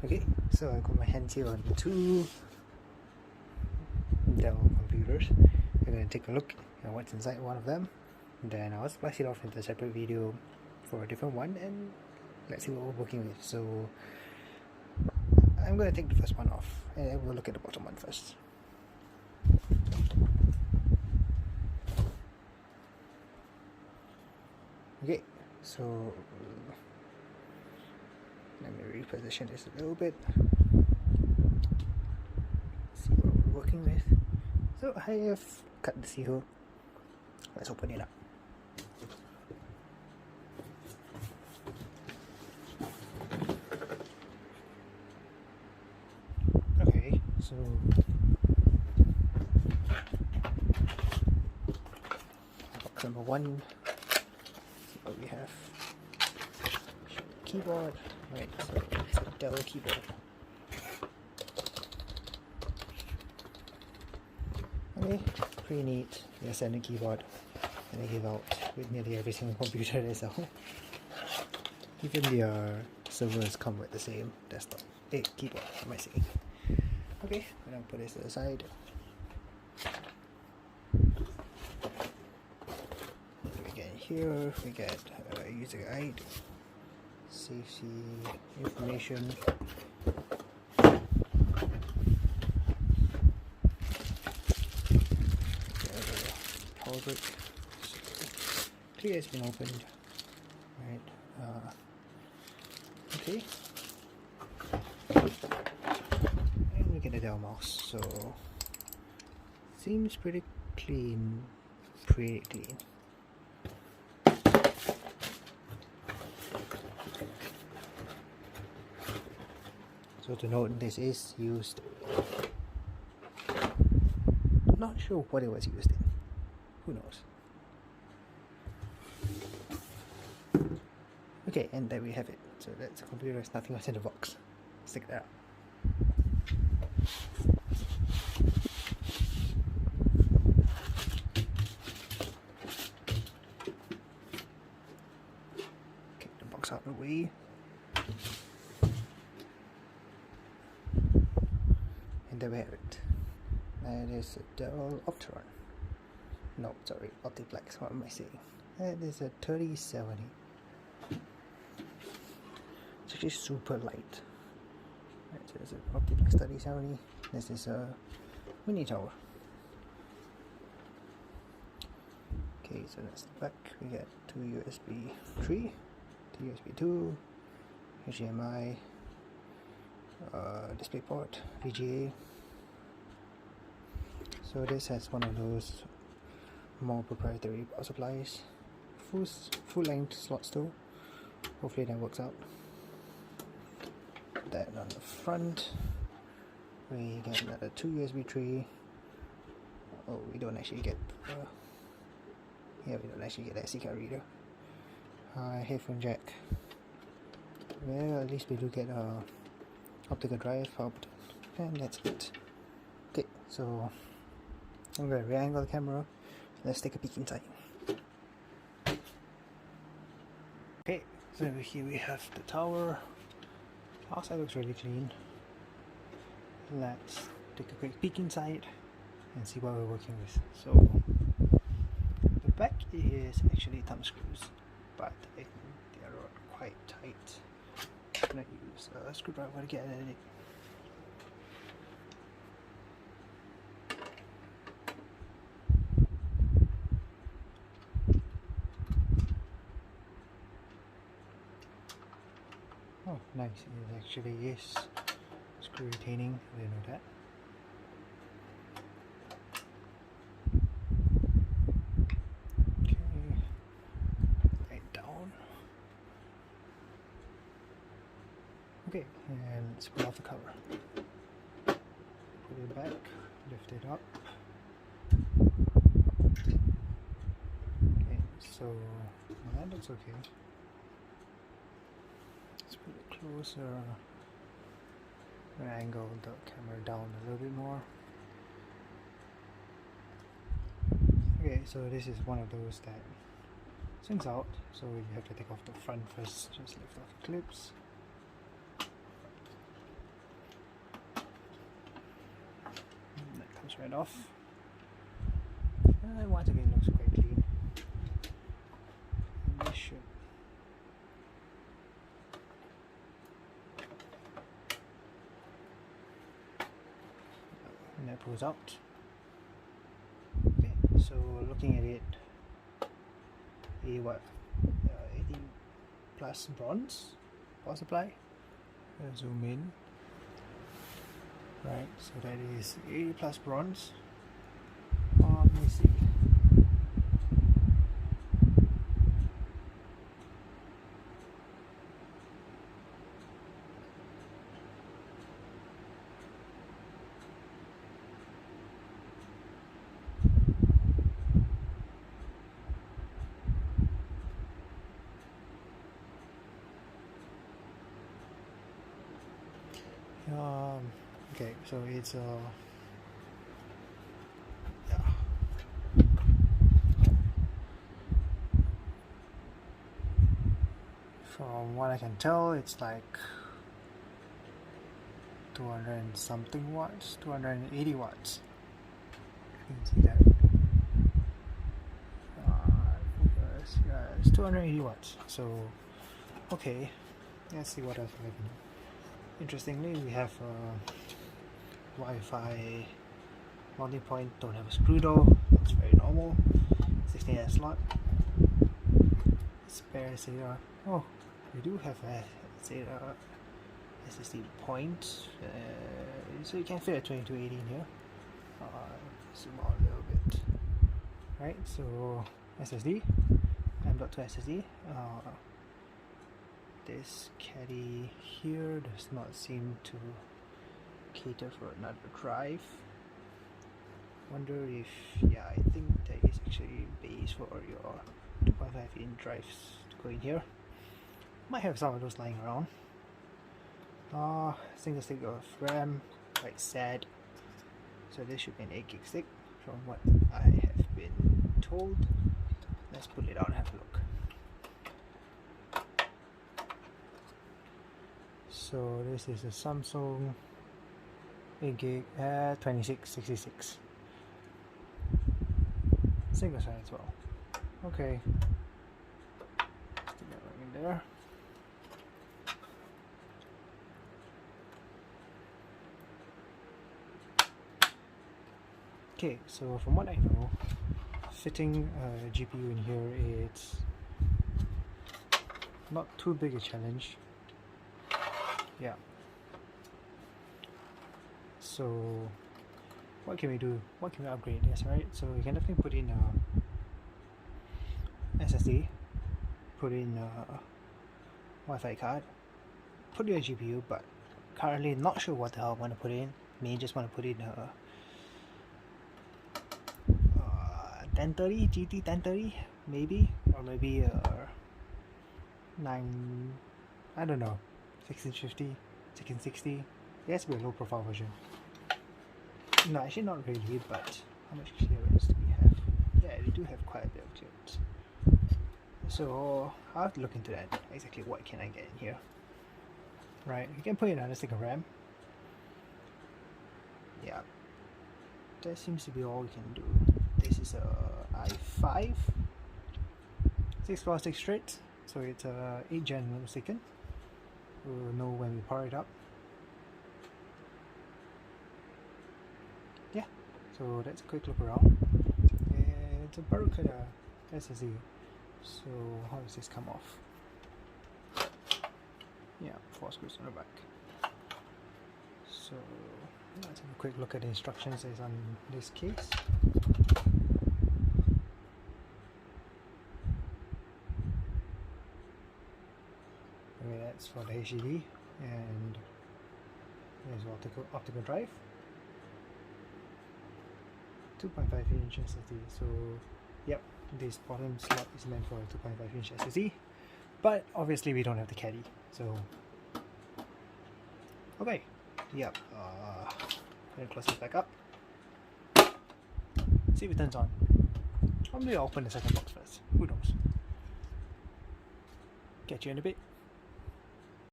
Okay, so I got my hands here on two Dell computers. We're going to take a look at what's inside one of them, then I'll splice it off into a separate video for a different one, and let's see what we're working with. So I'm going to take the first one off, and we'll look at the bottom one first. Okay, so let me reposition this a little bit, see what we're working with. So I have cut the seal. Let's open it up. Okay, so box number one. See what we have. Keyboard. Right, so it's a Dell keyboard. Okay, pretty neat. The standard keyboard that they give out with nearly every single computer they sell. Even their servers come with the same desktop. Keyboard, am I saying? Okay, I'm gonna put this to the side. We get here, we get a user guide, safety information. Power brick. So, clear has been opened. Right. Okay. And we get a Dell mouse. So seems pretty clean. Pretty clean. So to note, this is used. Not sure what it was used in. Who knows? Okay, and there we have it. So that's a computer, there's nothing else in the box. Stick that out. Kick the box out of the way. And there we have it. That is a Dell Optron. No, sorry, Optiplex, what am I saying? That is a 3070. It's actually super light. Right, so there's an Optiplex 3070. This is a mini tower. Okay, so that's the back. We get two USB 3, two USB 2, HDMI, DisplayPort, VGA. So this has one of those more proprietary power supplies, full length slots too. Hopefully that works out. That on the front, we get another two USB 3. Oh, we don't actually get we don't actually get the SD card reader. Headphone jack. Well, at least we do get a optical drive out, and that's it. Okay, so I'm going to re-angle the camera. Let's take a peek inside. Okay, so here we have the tower. Outside looks really clean. Let's take a quick peek inside and see what we're working with. So the back is actually thumb screws, but I think they are quite tight. I'm gonna use a screwdriver to get at it. Oh, nice. It actually is screw retaining. I didn't know that. Okay, right down. Okay, and let's pull off the cover. Put it back, lift it up. Okay, so that looks okay. Let's put it closer. Angle the camera down a little bit more. Okay, so this is one of those that swings out, so you have to take off the front first. Just lift off the clips. right off. Once again, looks quite clean. And this should. And that pulls out. Okay, so looking at it, a what? 80 plus bronze power supply. Zoom in. Right, so that is 80 plus bronze. Let me see. Okay, so it's yeah. From what I can tell, it's like 200 and something watts, 280 watts. You can see that. Yeah, it's 280 watts. So, okay, let's see what else we have. Interestingly, we have Wi-Fi multi-point. Don't have a screw though. That's very normal. 16 slot. Spare SATA. Oh, we do have a SATA SSD point. So you can fit a 2280 in here. Zoom out a little bit. Right. So SSD. M.2 SSD. This caddy here does not seem to cater for another drive. Wonder if, yeah, I think there is actually base for your 2.5-inch drives to go in here. Might have some of those lying around. Single stick of RAM, quite sad. So this should be an 8 gig stick from what I have been told. Let's pull it out and have a look. So this is a Samsung 8 gig at 2666. Single side as well. Okay. Stick that right in there. Okay, so from what I know, fitting a GPU in here, it's not too big a challenge. Yeah. So what can we do? What can we upgrade? Yes, right. So we can definitely put in a SSD, put in a Wi-Fi card, put in a GPU, but currently not sure what the hell I want to put in. May just want to put in a 1030 GT 1030 maybe, or maybe a 9, I don't know, 1650, 1660. It has to be a low profile version. No, actually not really, but how much clearance do we have? Yeah, we do have quite a bit of clearance. So I'll have to look into that. Exactly what can I get in here? Right, you can put in another stick of RAM. Yeah, that seems to be all we can do. This is a i5 646 straight, so it's a 8 gen nanosecond. We'll know when we power it up. Yeah, so that's a quick look around. And it's a Barracuda SSD. So how does this come off? Yeah, 4 screws on the back. So let's have a quick look at the instructions as on this case. Okay, that's for the HDD, and there's optical drive. 2.5-inch SSD. So yep, this bottom slot is meant for a 2.5-inch SSD, but obviously we don't have the caddy. So okay, yep. I'm gonna close this back up. See if it turns on. I'm gonna open the second box first. Who knows? Catch you in a bit.